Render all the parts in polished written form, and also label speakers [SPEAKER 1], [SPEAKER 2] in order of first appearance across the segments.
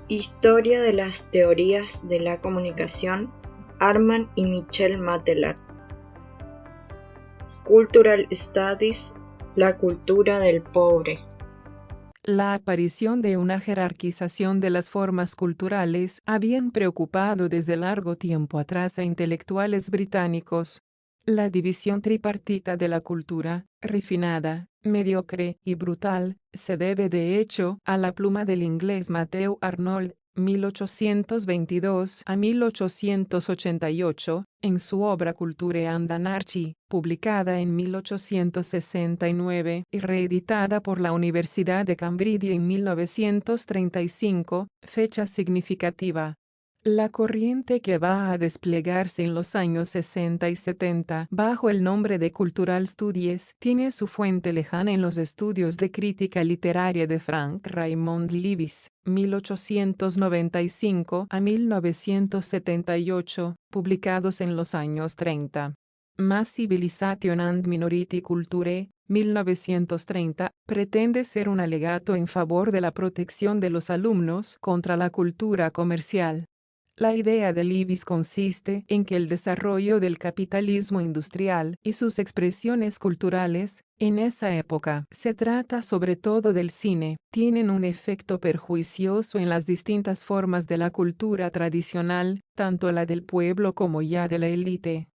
[SPEAKER 1] Historia de las teorías de la comunicación, Armand y Michel Matelar. Cultural Studies, la cultura del pobre.
[SPEAKER 2] La aparición de una jerarquización de las formas culturales habían preocupado desde largo tiempo atrás a intelectuales británicos. La división tripartita de la cultura, refinada, mediocre y brutal, se debe de hecho a la pluma del inglés Matthew Arnold, 1822 a 1888, en su obra Culture and Anarchy, publicada en 1869 y reeditada por la Universidad de Cambridge en 1935, fecha significativa. La corriente que va a desplegarse en los años 60 y 70 bajo el nombre de Cultural Studies tiene su fuente lejana en los estudios de crítica literaria de Frank Raymond Lewis, 1895 a 1978, publicados en los años 30. Mass Civilization and Minority Culture, 1930, pretende ser un alegato en favor de la protección de los alumnos contra la cultura comercial. La idea de Lewis consiste en que el desarrollo del capitalismo industrial y sus expresiones culturales, en esa época se trata sobre todo del cine, tienen un efecto perjuicioso en las distintas formas de la cultura tradicional, tanto la del pueblo como ya de la élite.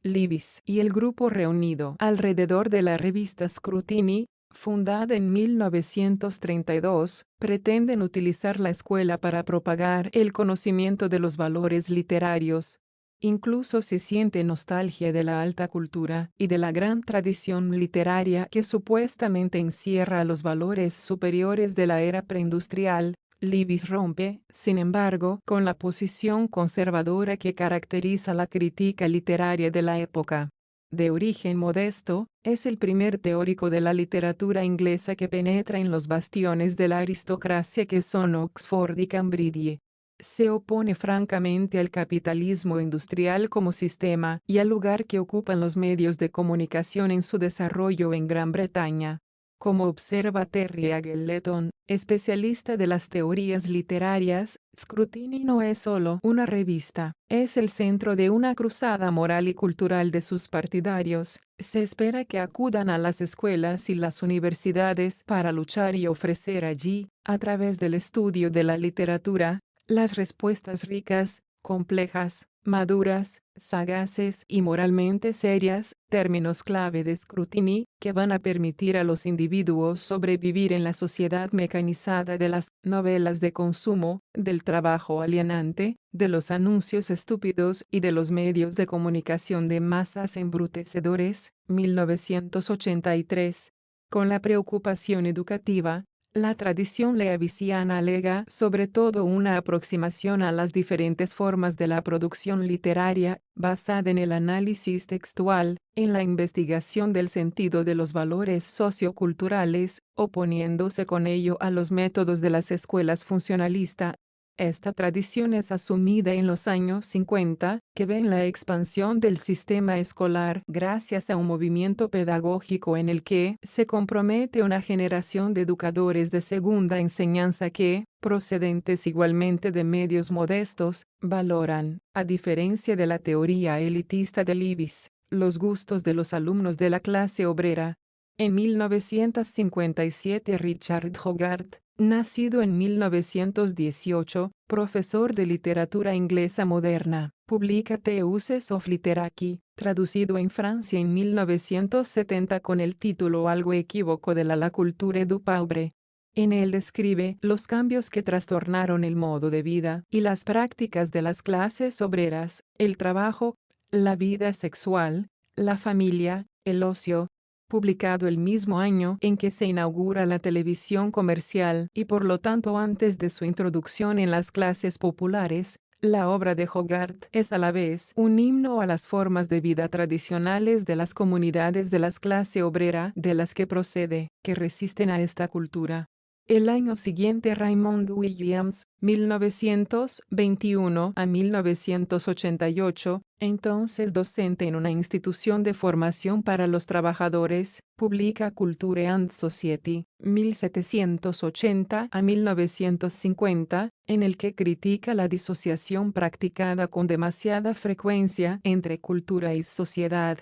[SPEAKER 2] Lewis y el grupo reunido alrededor de la revista Scrutiny, fundada en 1932, pretenden utilizar la escuela para propagar el conocimiento de los valores literarios. Incluso se siente nostalgia de la alta cultura y de la gran tradición literaria que supuestamente encierra los valores superiores de la era preindustrial. Lewis rompe, sin embargo, con la posición conservadora que caracteriza la crítica literaria de la época. De origen modesto, es el primer teórico de la literatura inglesa que penetra en los bastiones de la aristocracia que son Oxford y Cambridge. Se opone francamente al capitalismo industrial como sistema y al lugar que ocupan los medios de comunicación en su desarrollo en Gran Bretaña. Como observa Terry Eagleton, especialista de las teorías literarias, Scrutiny no es solo una revista, es el centro de una cruzada moral y cultural de sus partidarios. Se espera que acudan a las escuelas y las universidades para luchar y ofrecer allí, a través del estudio de la literatura, las respuestas ricas, complejas, maduras, sagaces y moralmente serias, términos clave de Scrutiny, que van a permitir a los individuos sobrevivir en la sociedad mecanizada de las novelas de consumo, del trabajo alienante, de los anuncios estúpidos y de los medios de comunicación de masas embrutecedores, 1983. Con la preocupación educativa, la tradición lewisiana alega sobre todo una aproximación a las diferentes formas de la producción literaria, basada en el análisis textual, en la investigación del sentido de los valores socioculturales, oponiéndose con ello a los métodos de las escuelas funcionalistas. Esta tradición es asumida en los años 50, que ven la expansión del sistema escolar gracias a un movimiento pedagógico en el que se compromete una generación de educadores de segunda enseñanza que, procedentes igualmente de medios modestos, valoran, a diferencia de la teoría elitista de Lewis, los gustos de los alumnos de la clase obrera. En 1957 Richard Hogarth, nacido en 1918, profesor de literatura inglesa moderna, publica The Uses of Literary, traducido en Francia en 1970 con el título algo equívoco de la culture du pauvre. En él describe los cambios que trastornaron el modo de vida y las prácticas de las clases obreras, el trabajo, la vida sexual, la familia, el ocio. Publicado el mismo año en que se inaugura la televisión comercial y por lo tanto antes de su introducción en las clases populares, la obra de Hogarth es a la vez un himno a las formas de vida tradicionales de las comunidades de la clase obrera de las que procede, que resisten a esta cultura. El año siguiente Raymond Williams, 1921 a 1988, entonces docente en una institución de formación para los trabajadores, publica Culture and Society, 1780 a 1950, en el que critica la disociación practicada con demasiada frecuencia entre cultura y sociedad.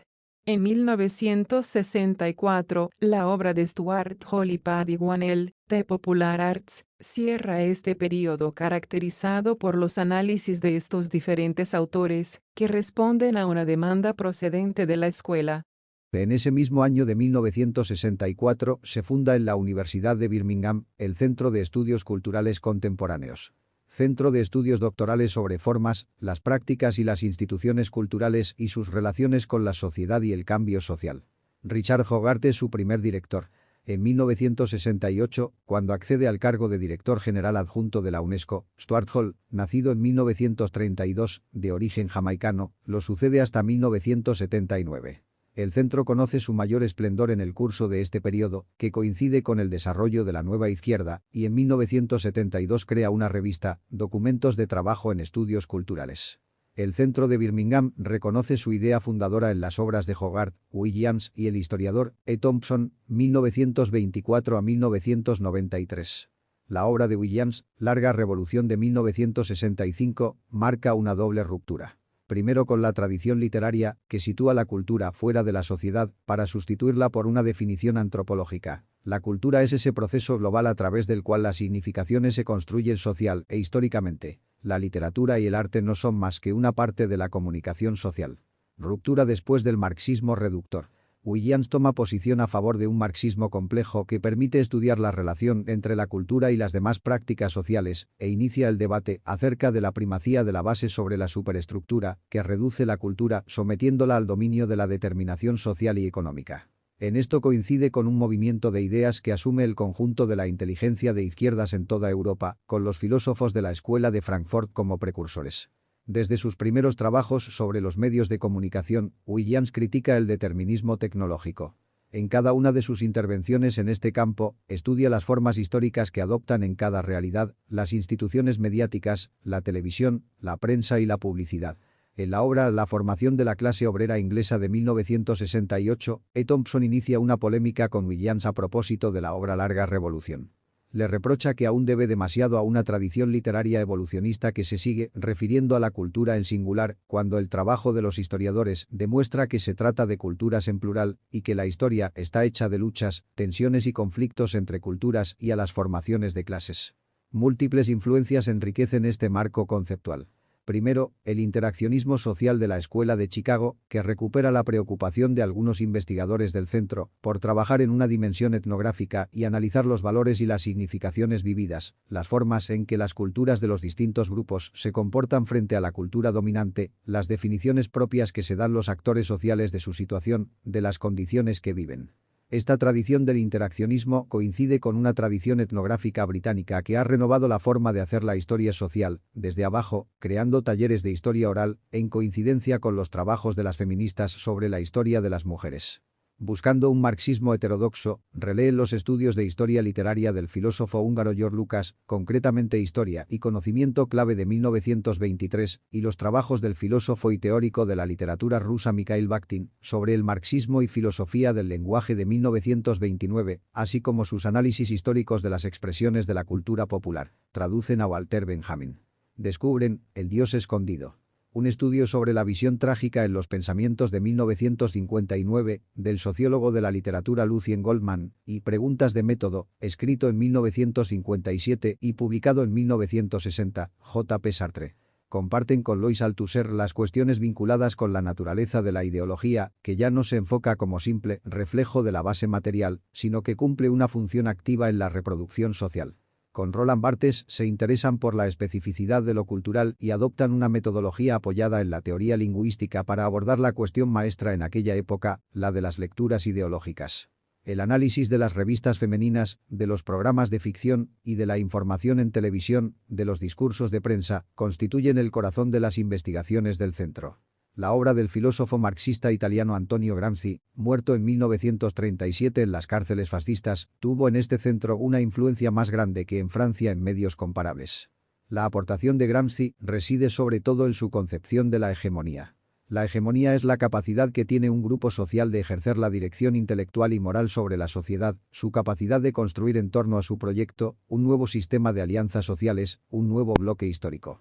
[SPEAKER 2] En 1964, la obra de Stuart Hall y Paddy Wanell, The Popular Arts, cierra este periodo caracterizado por los análisis de estos diferentes autores, que responden a una demanda procedente de la escuela.
[SPEAKER 3] En ese mismo año de 1964 se funda en la Universidad de Birmingham el Centro de Estudios Culturales Contemporáneos. Centro de estudios doctorales sobre formas, las prácticas y las instituciones culturales y sus relaciones con la sociedad y el cambio social. Richard Hogarth es su primer director. En 1968, cuando accede al cargo de director general adjunto de la UNESCO, Stuart Hall, nacido en 1932, de origen jamaicano, lo sucede hasta 1979. El centro conoce su mayor esplendor en el curso de este periodo, que coincide con el desarrollo de la nueva izquierda, y en 1972 crea una revista, Documentos de Trabajo en Estudios Culturales. El centro de Birmingham reconoce su idea fundadora en las obras de Hogarth, Williams y el historiador E. Thompson, 1924 a 1993. La obra de Williams, Larga Revolución de 1965, marca una doble ruptura. Primero con la tradición literaria, que sitúa la cultura fuera de la sociedad, para sustituirla por una definición antropológica. La cultura es ese proceso global a través del cual las significaciones se construyen social e históricamente. La literatura y el arte no son más que una parte de la comunicación social. Ruptura después del marxismo reductor. Williams toma posición a favor de un marxismo complejo que permite estudiar la relación entre la cultura y las demás prácticas sociales, e inicia el debate acerca de la primacía de la base sobre la superestructura, que reduce la cultura sometiéndola al dominio de la determinación social y económica. En esto coincide con un movimiento de ideas que asume el conjunto de la inteligencia de izquierdas en toda Europa, con los filósofos de la Escuela de Frankfurt como precursores. Desde sus primeros trabajos sobre los medios de comunicación, Williams critica el determinismo tecnológico. En cada una de sus intervenciones en este campo, estudia las formas históricas que adoptan en cada realidad, las instituciones mediáticas, la televisión, la prensa y la publicidad. En la obra La formación de la clase obrera inglesa de 1968, E. Thompson inicia una polémica con Williams a propósito de la obra Larga Revolución. Le reprocha que aún debe demasiado a una tradición literaria evolucionista que se sigue refiriendo a la cultura en singular, cuando el trabajo de los historiadores demuestra que se trata de culturas en plural y que la historia está hecha de luchas, tensiones y conflictos entre culturas y a las formaciones de clases. Múltiples influencias enriquecen este marco conceptual. Primero, el interaccionismo social de la Escuela de Chicago, que recupera la preocupación de algunos investigadores del centro por trabajar en una dimensión etnográfica y analizar los valores y las significaciones vividas, las formas en que las culturas de los distintos grupos se comportan frente a la cultura dominante, las definiciones propias que se dan los actores sociales de su situación, de las condiciones que viven. Esta tradición del interaccionismo coincide con una tradición etnográfica británica que ha renovado la forma de hacer la historia social, desde abajo, creando talleres de historia oral, en coincidencia con los trabajos de las feministas sobre la historia de las mujeres. Buscando un marxismo heterodoxo, relee los estudios de historia literaria del filósofo húngaro George Lucas, concretamente Historia y Conocimiento clave de 1923, y los trabajos del filósofo y teórico de la literatura rusa Mikhail Bakhtin, sobre el marxismo y filosofía del lenguaje de 1929, así como sus análisis históricos de las expresiones de la cultura popular. Traducen a Walter Benjamin. Descubren El Dios escondido. Un estudio sobre la visión trágica en los pensamientos de 1959, del sociólogo de la literatura Lucien Goldman, y Preguntas de método, escrito en 1957 y publicado en 1960, J. P. Sartre. Comparten con Lois Althusser las cuestiones vinculadas con la naturaleza de la ideología, que ya no se enfoca como simple reflejo de la base material, sino que cumple una función activa en la reproducción social. Con Roland Barthes se interesan por la especificidad de lo cultural y adoptan una metodología apoyada en la teoría lingüística para abordar la cuestión maestra en aquella época, la de las lecturas ideológicas. El análisis de las revistas femeninas, de los programas de ficción y de la información en televisión, de los discursos de prensa, constituyen el corazón de las investigaciones del centro. La obra del filósofo marxista italiano Antonio Gramsci, muerto en 1937 en las cárceles fascistas, tuvo en este centro una influencia más grande que en Francia en medios comparables. La aportación de Gramsci reside sobre todo en su concepción de la hegemonía. La hegemonía es la capacidad que tiene un grupo social de ejercer la dirección intelectual y moral sobre la sociedad, su capacidad de construir en torno a su proyecto un nuevo sistema de alianzas sociales, un nuevo bloque histórico.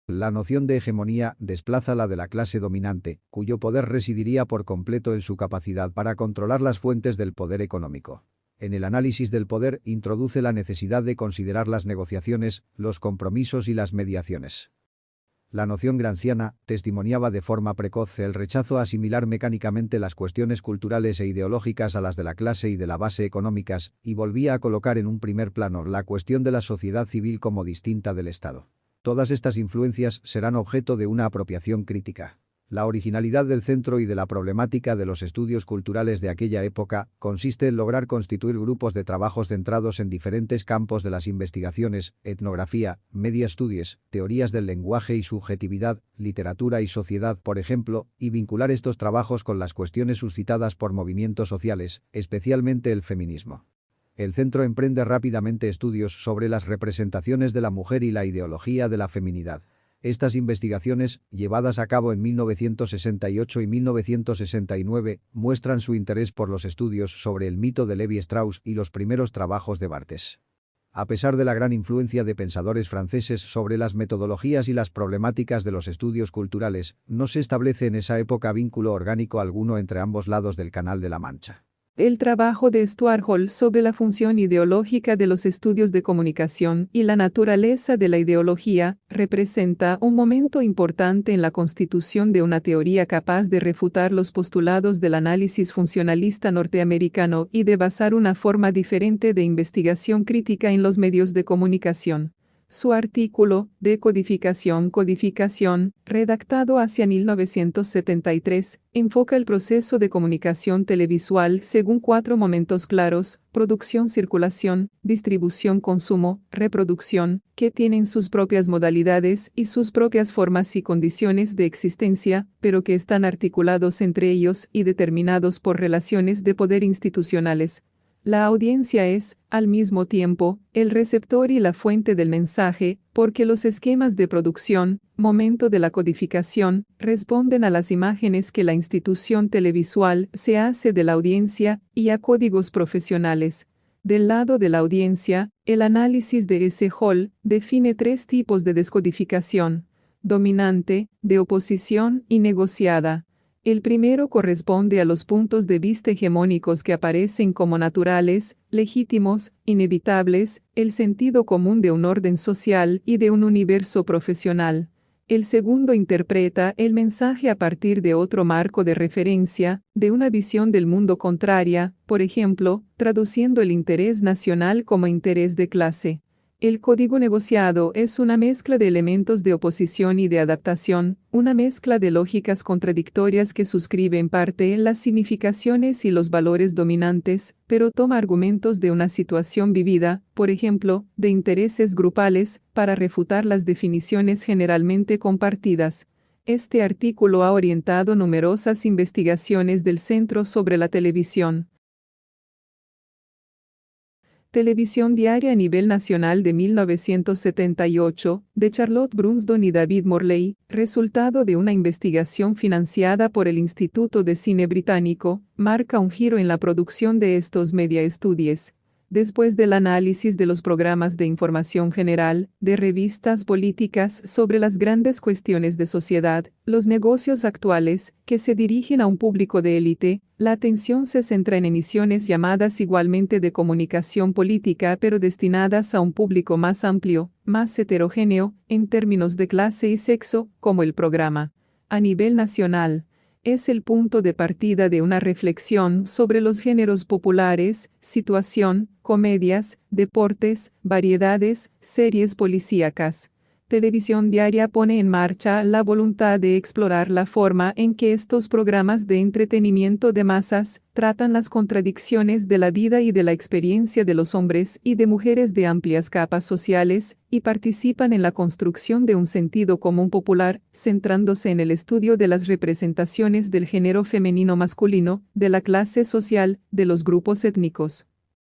[SPEAKER 3] La noción de hegemonía desplaza la de la clase dominante, cuyo poder residiría por completo en su capacidad para controlar las fuentes del poder económico. En el análisis del poder introduce la necesidad de considerar las negociaciones, los compromisos y las mediaciones. La noción gramsciana testimoniaba de forma precoz el rechazo a asimilar mecánicamente las cuestiones culturales e ideológicas a las de la clase y de la base económicas, y volvía a colocar en un primer plano la cuestión de la sociedad civil como distinta del Estado. Todas estas influencias serán objeto de una apropiación crítica. La originalidad del centro y de la problemática de los estudios culturales de aquella época consiste en lograr constituir grupos de trabajos centrados en diferentes campos de las investigaciones, etnografía, media studies, teorías del lenguaje y subjetividad, literatura y sociedad, por ejemplo, y vincular estos trabajos con las cuestiones suscitadas por movimientos sociales, especialmente el feminismo. El centro emprende rápidamente estudios sobre las representaciones de la mujer y la ideología de la feminidad. Estas investigaciones, llevadas a cabo en 1968 y 1969, muestran su interés por los estudios sobre el mito de Levi Strauss y los primeros trabajos de Barthes. A pesar de la gran influencia de pensadores franceses sobre las metodologías y las problemáticas de los estudios culturales, no se establece en esa época vínculo orgánico alguno entre ambos lados del Canal de la Mancha.
[SPEAKER 2] El trabajo de Stuart Hall sobre la función ideológica de los estudios de comunicación y la naturaleza de la ideología representa un momento importante en la constitución de una teoría capaz de refutar los postulados del análisis funcionalista norteamericano y de basar una forma diferente de investigación crítica en los medios de comunicación. Su artículo, Decodificación, Codificación, redactado hacia 1973, enfoca el proceso de comunicación televisual según 4 momentos claros: producción, circulación, distribución, consumo, reproducción, que tienen sus propias modalidades y sus propias formas y condiciones de existencia, pero que están articulados entre ellos y determinados por relaciones de poder institucionales. La audiencia es, al mismo tiempo, el receptor y la fuente del mensaje, porque los esquemas de producción, momento de la codificación, responden a las imágenes que la institución televisual se hace de la audiencia y a códigos profesionales. Del lado de la audiencia, el análisis de S. Hall define 3 tipos de descodificación: dominante, de oposición y negociada. El primero corresponde a los puntos de vista hegemónicos que aparecen como naturales, legítimos, inevitables, el sentido común de un orden social y de un universo profesional. El segundo interpreta el mensaje a partir de otro marco de referencia, de una visión del mundo contraria, por ejemplo, traduciendo el interés nacional como interés de clase. El código negociado es una mezcla de elementos de oposición y de adaptación, una mezcla de lógicas contradictorias que suscribe en parte las significaciones y los valores dominantes, pero toma argumentos de una situación vivida, por ejemplo, de intereses grupales, para refutar las definiciones generalmente compartidas. Este artículo ha orientado numerosas investigaciones del Centro sobre la televisión. Televisión diaria a nivel nacional de 1978, de Charlotte Brunsdon y David Morley, resultado de una investigación financiada por el Instituto de Cine Británico, marca un giro en la producción de estos media studies. Después del análisis de los programas de información general, de revistas políticas sobre las grandes cuestiones de sociedad, los negocios actuales, que se dirigen a un público de élite, la atención se centra en emisiones llamadas igualmente de comunicación política pero destinadas a un público más amplio, más heterogéneo, en términos de clase y sexo, como el programa. A nivel nacional, es el punto de partida de una reflexión sobre los géneros populares, situación, comedias, deportes, variedades, series policíacas. Televisión Diaria pone en marcha la voluntad de explorar la forma en que estos programas de entretenimiento de masas tratan las contradicciones de la vida y de la experiencia de los hombres y de mujeres de amplias capas sociales, y participan en la construcción de un sentido común popular, centrándose en el estudio de las representaciones del género femenino masculino, de la clase social, de los grupos étnicos.